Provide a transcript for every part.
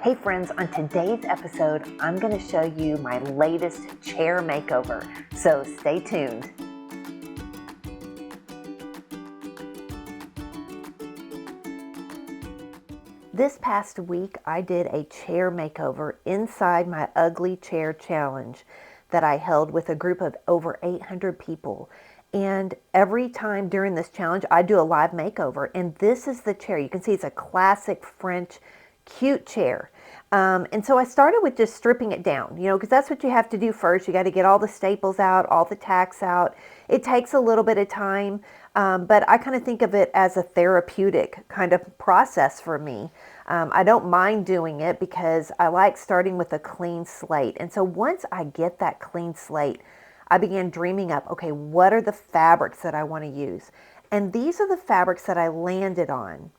Hey friends, on today's episode, I'm going to show you my latest chair makeover, so stay tuned. This past week, I did a chair makeover inside my ugly chair challenge that I held with a group of over 800 people. And every time during this challenge, I do a live makeover. And this is the chair. You can see it's a classic French cute chair. And so I started with just stripping it down, because that's what you have to do first. You got to get all the staples out, all the tacks out. It takes a little bit of time, but I kind of think of it as a therapeutic kind of process for me. I don't mind doing it because I like starting with a clean slate. And so once I get that clean slate, I began dreaming up, okay, what are the fabrics that I want to use? And these are the fabrics that I landed on.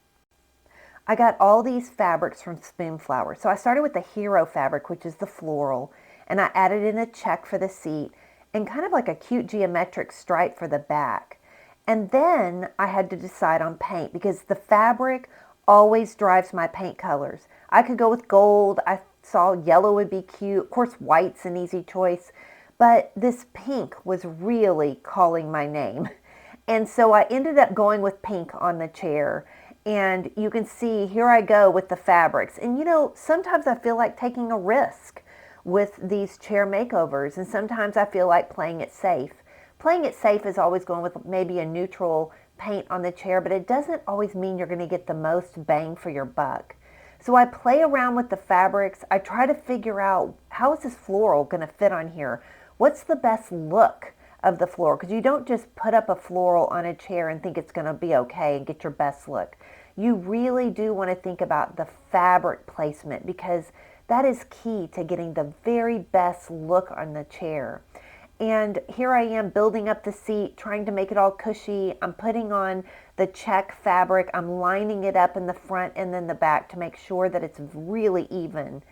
I got all these fabrics from Spoonflower. So I started with the Hero fabric, which is the floral, and I added in a check for the seat and kind of like a cute geometric stripe for the back. And then I had to decide on paint because the fabric always drives my paint colors. I could go with gold. I saw yellow would be cute. Of course, white's an easy choice, but this pink was really calling my name. And so I ended up going with pink on the chair. And you can see here I go with the fabrics. And sometimes I feel like taking a risk with these chair makeovers. And sometimes I feel like playing it safe. Playing it safe is always going with maybe a neutral paint on the chair, but it doesn't always mean you're going to get the most bang for your buck. So I play around with the fabrics. I try to figure out, how is this floral going to fit on here? What's the best look of the floral? Because you don't just put up a floral on a chair and think it's going to be okay and get your best look. You really do want to think about the fabric placement because that is key to getting the very best look on the chair. And here I am building up the seat, trying to make it all cushy. I'm putting on the check fabric. I'm lining it up in the front and then the back to make sure that it's really even.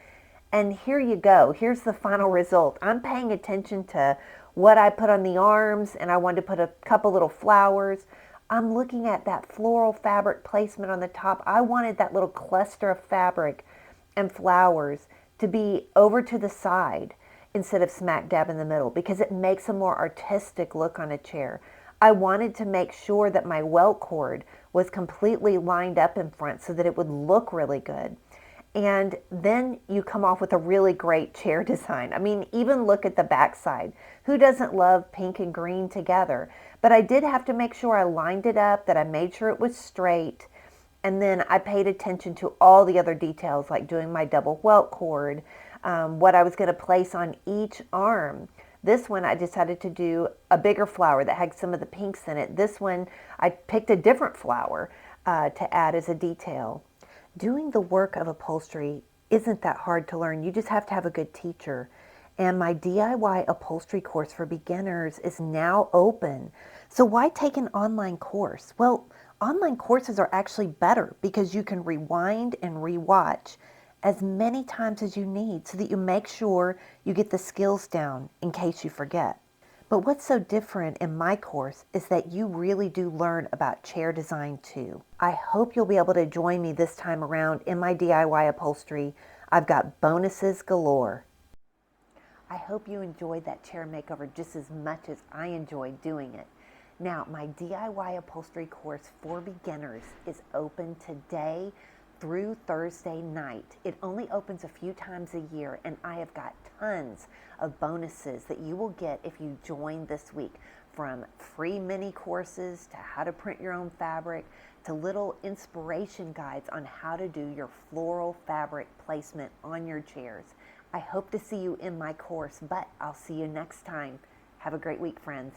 And here you go. Here's the final result. I'm paying attention to what I put on the arms, and I wanted to put a couple little flowers. I'm looking at that floral fabric placement on the top. I wanted that little cluster of fabric and flowers to be over to the side instead of smack dab in the middle because it makes a more artistic look on a chair. I wanted to make sure that my welt cord was completely lined up in front so that it would look really good. And then you come off with a really great chair design. I mean, even look at the backside. Who doesn't love pink and green together? But I did have to make sure I lined it up, that I made sure it was straight. And then I paid attention to all the other details, like doing my double welt cord, what I was going to place on each arm. This one, I decided to do a bigger flower that had some of the pinks in it. This one, I picked a different flower to add as a detail. Doing the work of upholstery isn't that hard to learn. You just have to have a good teacher. And my DIY upholstery course for beginners is now open. So why take an online course? Well, online courses are actually better because you can rewind and rewatch as many times as you need so that you make sure you get the skills down in case you forget. But what's so different in my course is that you really do learn about chair design too. I hope you'll be able to join me this time around in my DIY upholstery. I've got bonuses galore. I hope you enjoyed that chair makeover just as much as I enjoyed doing it. Now, my DIY upholstery course for beginners is open today through Thursday night. It only opens a few times a year, and I have got tons of bonuses that you will get if you join this week, from free mini courses to how to print your own fabric to little inspiration guides on how to do your floral fabric placement on your chairs. I hope to see you in my course, but I'll see you next time. Have a great week, friends.